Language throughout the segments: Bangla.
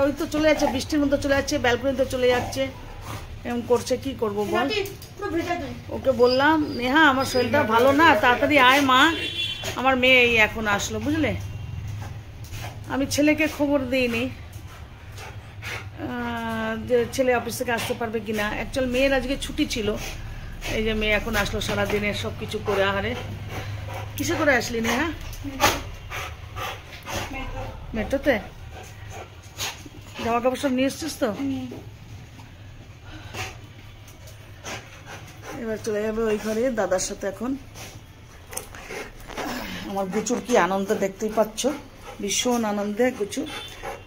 ওই তো চলে যাচ্ছে, বৃষ্টির মধ্যে চলে যাচ্ছে, ব্যালকনিতে চলে যাচ্ছে, এরকম করছে, কি করবো বল। ওকে বললাম নেহা আমার শরীরটা ভালো না, তাড়াতাড়ি আয় মা। আমার মেয়ে এই এখন আসলো বুঝলে, আমি ছেলেকে খবর দিইনি যে ছেলে অফিস থেকে আসতে পারবে কিনা। অ্যাকচুয়াল মেয়ের আজকে ছুটি ছিল, এই যে মেয়ে এখন আসলো সারাদিনের সব কিছু করে। আহারে কিসে করে আসলি নেহা? মেট্রোতে? জামা কাপড় সব নিয়ে এসছিস তো? এবার চলে যাবে ওই ঘরে দাদার সাথে। এখন আমার গুচুর কি আনন্দ দেখতেই পাচ্ছ, ভীষণ আনন্দে গুচু।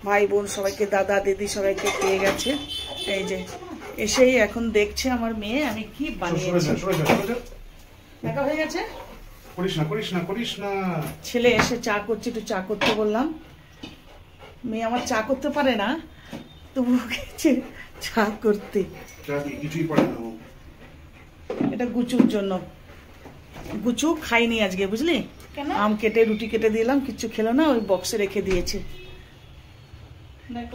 ভাই বোন সবাইকে, দাদা দিদি সবাইকে পেয়ে গেছে। এই যে এসেই এখন দেখছে আমার মেয়ে আমি কি বানিয়েছি। দেখা হয়ে গেছে। ছেলে এসে চা করছে, একটু চা করতে বললাম। মেয়ে আমার চা করতে পারে না, তবু গেছে চা করতে। এটা গুচুর জন্য, গুচু খাইনি আজকে বুঝলি, আম কেটে রুটি কেটে দিলাম, কিচ্ছু খেলো না, ওই বক্সে রেখে দিয়েছে।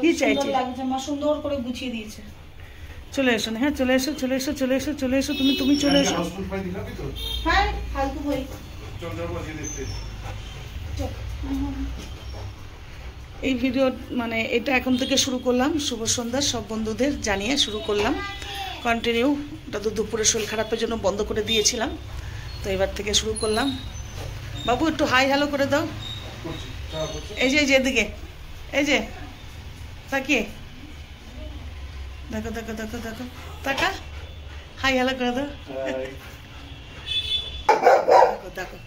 কি চাইছে? মা সুন্দর করে গুছিয়ে দিয়েছে। চলে এসো, হ্যাঁ চলে এসো, চলে এসো, চলে এসো, চলে এসো, তুমি চলে এসো। হ্যাঁ ফালতু বই। এই ভিডিও মানে এটা এখন থেকে শুরু করলাম, শুভ সন্ধ্যা সব বন্ধুদের জানিয়ে শুরু করলাম কন্টিনিউ। ওটা তো দুপুরে শরীর খারাপের জন্য বন্ধ করে দিয়েছিলাম, তো এবার থেকে শুরু করলাম। বাবু একটু হাই হ্যালো করে দাও। এই যে এদিকে, এই যে তাকিয়ে দেখো দেখো দেখো দেখো, তাকা, হাই হ্যালো করে দাও। দেখো দেখো,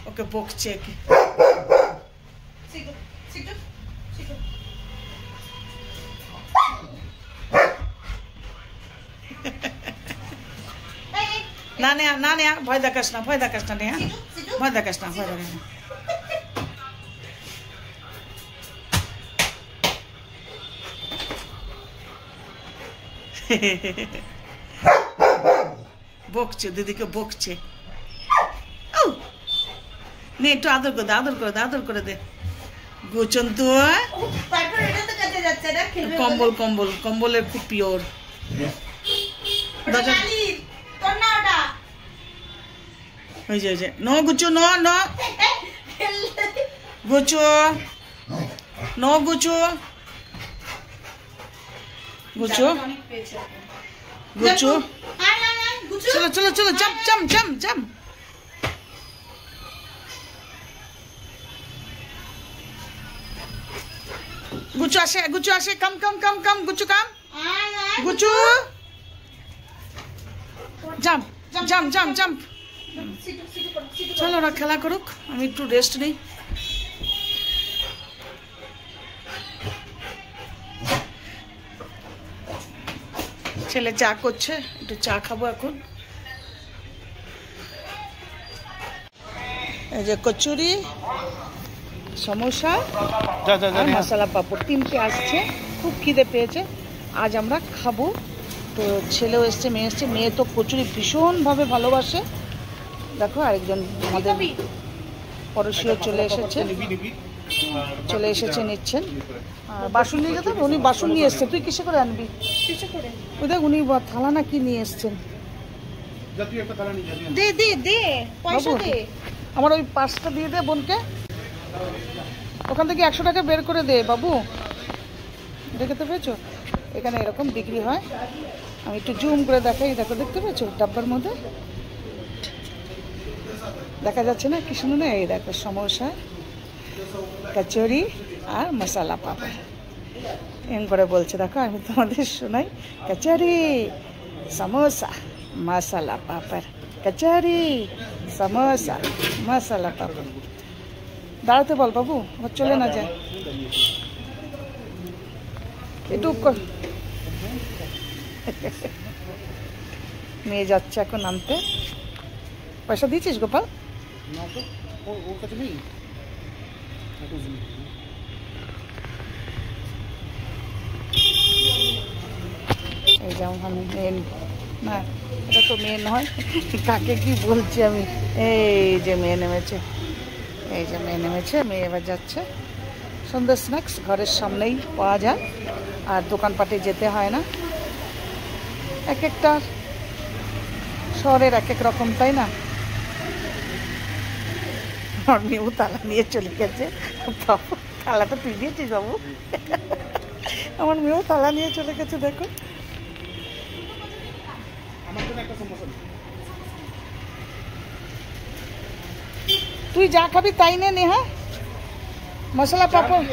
ওকে বকছে কি। না নেয়া, না নেয়া, ভয় দেখাস না, ভয় দেখাস না নেয়া, ভয় দেখাস না, ভয় দেখাস না। বকছে, দিদিকে বকছে। নে একটু আদর করে দে, আদর করে দে, আদর করে দে। গোচন তো কম্বল, কম্বল, কম্বলের খুব পিওর। ওই যে নো গুচু, নো নো গুচু, নো গুচু, গুচু, গুচু, চলো চলো চলো, জাম্প জাম্প জাম্প জাম্প। গুচু আসে, গুচু আসে, কাম কাম কাম কাম, গুচু কাম, গুচু জাম্প জাম্প জাম্প জাম্প। চলো ওরা খেলা করুক, আমি একটু রেস্ট নেই। ছেলে চা করছে, একটু চা খাবো এখন। এই যে কচুরি, সমোসা আর মশলা পাপড় তিনটে আসছে, খুব খিদে পেয়েছে, আজ আমরা খাবো। তো ছেলেও এসছে, মেয়ে এসছে। মেয়ে তো কচুরি ভীষণভাবে ভালোবাসে। দেখো আরেকজন আমাদের পড়শিও চলে এসেছে, নিচ্ছেন। বাসন নিয়ে যেতে হবে, উনি বাসন নিয়ে এসছে। তুই কিসে করে আনবি? ওই দেখ উনি থালা না কি নিয়ে এসছেন। দে দে দে, পয়সা দে। আমার ওই 5টা দিয়ে দে বোনকে, ওখান থেকে 100 টাকা বের করে দে বাবু। দেখতে পেয়েছো এখানে এরকম বিক্রি হয়, আমি একটু জুম করে দেখাই। দেখো দেখতে পেয়েছো ডাব্বার মধ্যে দেখা যাচ্ছে না, কি সুন্দর না। এই দেখো সমোসা, কচুরি আর মশলা পাপড় এম করে বলছে। দেখো আমি তোমাদের শোনাই, কচুরি সমোসা মশলা পাপড়, কচুরি সমোসা মশলা পাপড়। দাঁড়াতে বল বাবু, আবার চলে না যায়। একটু মেয়ে যাচ্ছে এখন আনতে। পয়সা দিয়েছিস গোপাল? এই যেমন আমি মেন না, এটা তো মেয়ে নয়, কাকে কি বলছি আমি। এই যে মেয়ে নেমেছে, এই যে মেয়ে নেমেছে, মেয়ে এবার যাচ্ছে। সন্ধ্যা স্ন্যাক্স ঘরের সামনেই পাওয়া যায়, আর দোকানপাটে যেতে হয় না। এক একটা শহরের এক এক রকম, তাই না? আমার মেয়েও তালা নিয়ে চলে গেছে। তালাটা তুই দিয়েছিস বাবু? আমার মেয়েও তালা নিয়ে চলে গেছে, দেখো। তুই যা খাবি তাই নে নেহা। মশলা পাপড়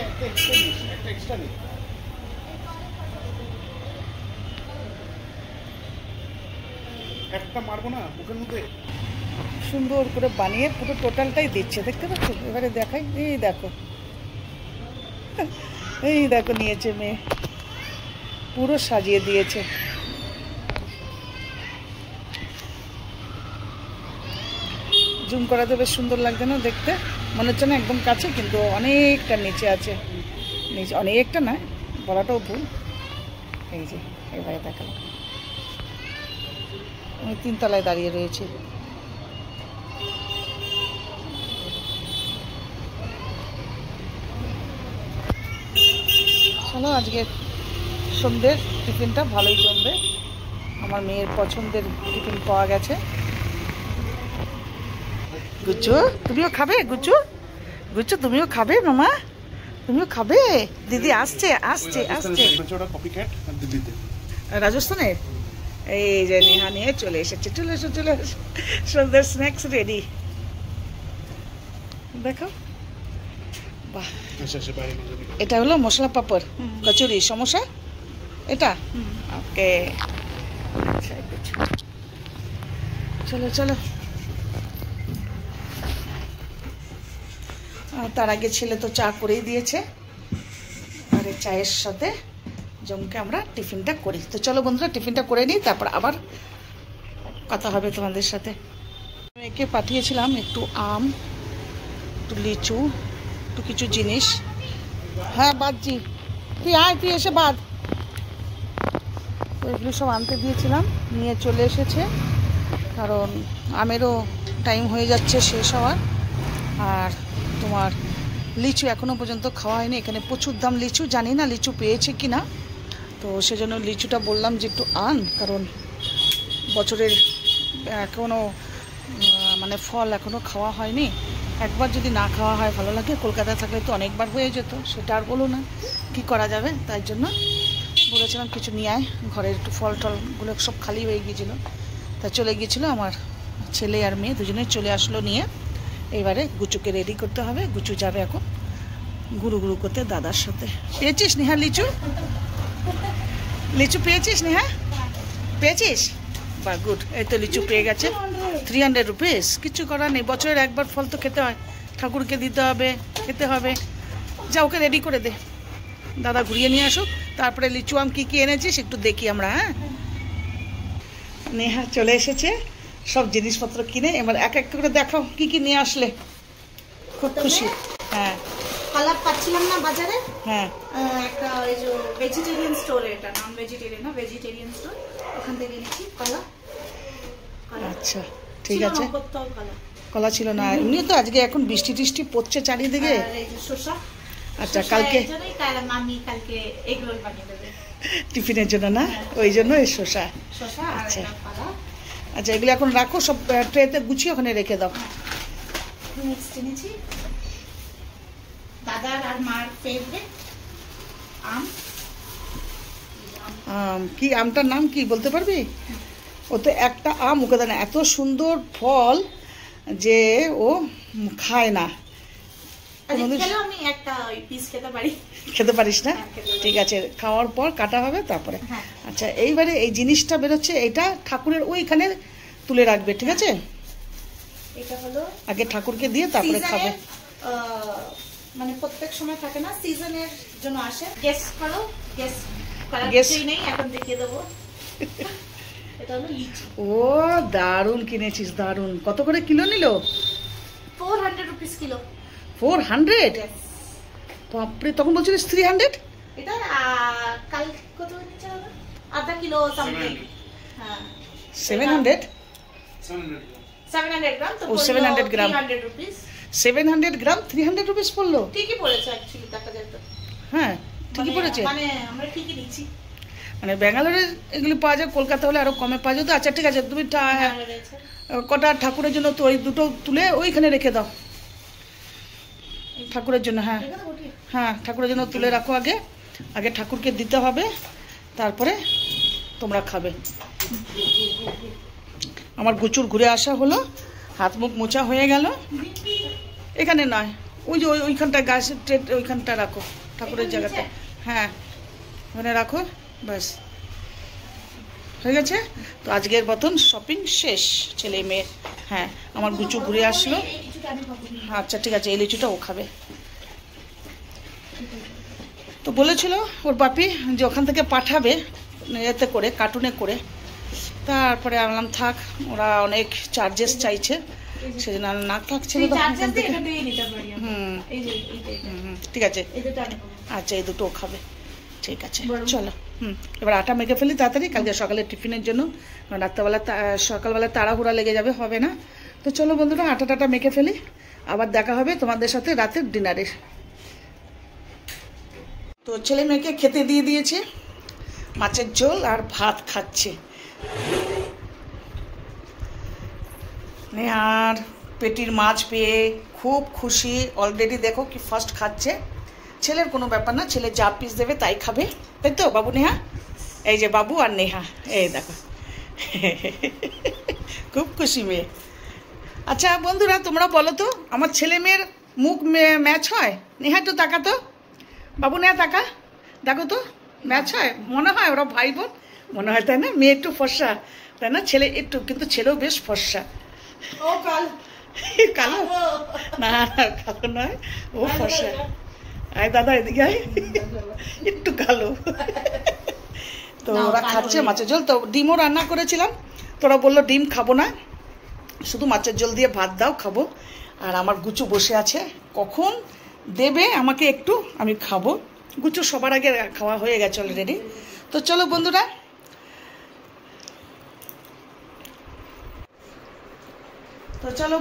একটা মারবো না মুখের মধ্যে। সুন্দর করে বানিয়ে পুরো টোটালটাই দিচ্ছে, দেখতে পাচ্ছ? এবারে দেখাই, এই দেখো, এই দেখো নিয়েছে মেয়ে, পুরো সাজিয়ে দিয়েছে। জুম করাতে বেশ সুন্দর লাগছে না দেখতে? মনে হচ্ছে না একদম কাছে, কিন্তু অনেকটা নিচে আছে। নিচে অনেকটা না, বলাটাও ভুল। এই যে এবারে দেখালাম, আমি 3 তলায় দাঁড়িয়ে রয়েছি। চলো, আজকে সন্ধ্যের টিফিনটা ভালোই জমবে। আমার মেয়ের পছন্দের টিফিন পাওয়া গেছে। গুচ্ছু, তুমিও খাবে? গুচ্ছু, গুচ্ছু তুমিও খাবে? মামা তুমিও খাবে? দিদি আসছে আসছে আসছে রাজস্থানের। এই যে নেহা নিয়ে চলে এসেছে, চলে এসো চলে এসো, সন্ধ্যের স্ন্যাক্স রেডি। দেখো, বাহ, এটা হলো মশলা পাপড়, কচুরি, সমোসা, এটা ওকে। আচ্ছা, চলো চলো। তার আগে ছেলে তো চা করেই দিয়েছে, আর এই চায়ের সাথে জমকে আমরা টিফিনটা করি। তো চলো বন্ধুরা, টিফিনটা করে নিই, তারপর আবার কথা হবে তোমাদের সাথে। মেয়েকে পাঠিয়েছিলাম একটু আম, একটু লিচু, একটু কিছু জিনিস। হ্যাঁ বাদজি, তুই আয়, তুই এসে বাদ। তো এগুলো সব আনতে দিয়েছিলাম, নিয়ে চলে এসেছে। কারণ আমেরও টাইম হয়ে যাচ্ছে শেষ হওয়ার। আর তোমার লিচু এখনও পর্যন্ত খাওয়া হয়নি। এখানে প্রচুর দাম লিচু, জানি না লিচু পেয়েছে কি না। তো সেজন্য লিচুটা বললাম যে একটু আন, কারণ বছরের এখনও মানে ফল এখনও খাওয়া হয়নি। একবার যদি না খাওয়া হয় ভালো লাগে। কলকাতায় থাকলে তো অনেকবার হয়ে যেত, সেটা আর বলো না, কী করা যাবে। তাই জন্য বলেছিলাম কিছু নিয়ে আয়, ঘরের একটু ফল টলগুলো সব খালি হয়ে গিয়েছিলো। তা চলে গিয়েছিলো, আমার ছেলে আর মেয়ে দুজনে চলে আসলো নিয়ে। এবারে গুচুকে রেডি করতে হবে। গুচু যাবে এখন গুরু গুরু করতে দাদার সাথে। পেয়েছিস নেহা লিচু? লিচু পেয়েছিস নেহা? পেয়েছিস? বা গুড, এই তো লিচু পেয়ে গেছে। 300 রুপিস। কিছু করার নেই, বছরের একবার ফল তো খেতে হয়, ঠাকুরকে দিতে হবে, খেতে হবে। যা, ওকে রেডি করে দে, দাদা ঘুরিয়ে নিয়ে আসুক। তারপরে লিচু আম কী কী এনেছিস একটু দেখি আমরা। হ্যাঁ, নেহা চলে এসেছে সব জিনিসপত্র কিনে। এবার এক এক করে দেখাও কি কি নিয়ে আসলে। খুব খুশি। হ্যাঁ, কলা পাচ্ছিলাম না বাজারে। হ্যাঁ, একটা ওই যে ভেজিটেরিয়ান স্টোর, এটা নন ভেজিটেরিয়ান না, ভেজিটেরিয়ান স্টোর, ওখান থেকে নিয়েছি কলা। আচ্ছা ঠিক আছে। কলা কলা ছিল না, এমনি তো আজকে এখন বৃষ্টি টিষ্টি পড়ছে চারিদিকে। শসা। আচ্ছা, কালকে মামি কালকে এগ রোল বানিয়ে দেবে টিফিনের জন্য না, ওই জন্য এই শসা। শসা আর আচ্ছা কলা। আচ্ছা, এগুলো এখন রাখো, সব ট্রেতে গুছিয়ে ওখানে রেখে দাও। নেক্সট এনেছি দাদার আর মার ফেভারিট আম। কি আমটার নাম কি বলতে পারবি? ও তো একটা আম ওকে দেয় না, এত সুন্দর ফল যে ও খায় না। আমি একটা পিস খেতে পারি। খেতে পারিস না? ঠিক আছে, খাওয়ার পর কাটা হবে তারপরে। আচ্ছা, এইবারে এই জিনিসটা বেরোচ্ছে, এটা ঠাকুরের ওইখানে তুলে রাখবে, ঠিক আছে? এটা হলো আগে ঠাকুরকে দিয়ে তারপরে খাবে। মানে প্রত্যেক সময় থাকে না, সিজনের জন্য আসে। গেস করো, গেস করার কিছুই নেই, এখন দেখিয়ে দেবো। এটা হলো লিচু। ও দারুণ কিনেছিস, দারুণ। কত করে কিলো নিল? 400 রুপিস কিলো। 400? বাপরে, তখন বলছিলিস 300? এটা কাল কত নিচে হবে? আধা কিলো সামথিং। হ্যাঁ, 700? 700 গ্রাম। তো 700 গ্রাম। 700 গ্রাম 300 রুপিস পড়লো। ঠিকই পড়েছে অ্যাকচুয়ালি, দেখা যায় তো। হ্যাঁ ঠিকই পড়েছে, মানে আমরা ঠিকই নিচ্ছি। মানে ব্যাঙ্গালোরে এগুলি পাওয়া যায়, কলকাতা হলে আরও কমে পাওয়া যেত। আচ্ছা ঠিক আছে, তুমি কটা ঠাকুরের জন্য তো ওই দুটো তুলে ওইখানে রেখে দাও ঠাকুরের জন্য। হ্যাঁ হ্যাঁ, ঠাকুরের জন্য তুলে রাখো। আগে আগে ঠাকুরকে দিতে হবে, তারপরে তোমরা খাবে। আমার গুচুর ঘুরে আসা হলো, হাত মুখ মোছা হয়ে গেল। এখানে নয়, ওই যে ওইখানটা গাছের ট্রেড ওইখানটা রাখো, ঠাকুরের জায়গাটা। হ্যাঁ ওখানে রাখো, ব্যাস হয়ে গেছে। তো আজকের মতন শপিং শেষ ছেলে মেয়ে। হ্যাঁ আমার গুচু ঘুরে আসলো। আচ্ছা ঠিক আছে, এই লিচুটা ও খাবে। তো বলেছিল ওর বাপি যে ওখান থেকে পাঠাবে এতে করে, কার্টুনে করে। তারপরে বললাম থাক, ওরা অনেক চার্জেস চাইছে, সেজন্য না থাকছে। ঠিক আছে, আচ্ছা এই দুটো খাবে, ঠিক আছে চলো। এবার আটা মেখে ফেলি তাড়াতাড়ি, কালকে সকালে টিফিনের জন্য। রাত্রেবেলা সকালবেলা তাড়াহুড়া লেগে যাবে, হবে না। তো চলো বন্ধুরা, আটা মেখে ফেলি, আবার দেখা হবে তোমাদের সাথে রাতের ডিনারে। তো ছেলে মেয়েকে খেতে দিয়ে দিয়েছে, মাছের ঝোল আর ভাত খাচ্ছে। নেহার পেটির মাছ পেয়ে খুব খুশি অলরেডি, দেখো কি ফার্স্ট খাচ্ছে। ছেলের কোনো ব্যাপার না, ছেলে যা পিস দেবে তাই খাবে, তাই তো বাবু নেহা? এই যে বাবু আর নেহা, এই দেখো খুব খুশি মেয়ে। আচ্ছা বন্ধুরা, তোমরা বলো তো আমার ছেলে মেয়ের মুখ ম্যাচ হয়? নেহা একটু তাকা তো, বাবু নেহা তাকা, দেখো তো ম্যাচ হয়? মনে হয় ওরা ভাই বোন মনে হয়, তাই না? মেয়ে একটু ফর্সা, তাই না? ছেলে একটু, কিন্তু ছেলেও বেশ ফর্সা। ও কালো কালো না, কালো নয়, ও ফর্সা। আয় দাদা এদিকে আয়, একটু কালো। তো ওরা খাচ্ছে মাছের ঝোল। তো ডিমও রান্না করেছিলাম, তোরা বললো ডিম খাবো না, শুধু মাছের ঝোল দিয়ে ভাত দাও, খাবো। আর আমার গুচু বসে আছে, কখন দেবে আমাকে একটু, আমি খাবো। গুচু সবার আগে খাওয়া হয়ে গেছে অলরেডি। তো চলো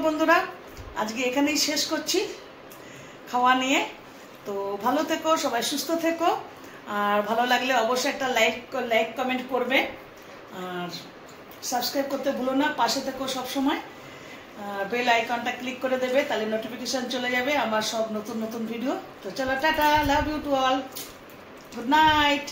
বন্ধুরা, আজকে এখানেই শেষ করছি খাওয়া নিয়ে। তো ভালো থেকো সবাই, সুস্থ থেকো। আর ভালো লাগলে অবশ্যই একটা লাইক কমেন্ট করবে, আর সাবস্ক্রাইব করতে ভুলো না। পাশে থেকো সবসময়, বেল আইকনটা ক্লিক করে দেবে, তাহলে নোটিফিকেশন চলে যাবে আমার সব নতুন ভিডিও। তো চলো টাটা, love you to all, good night.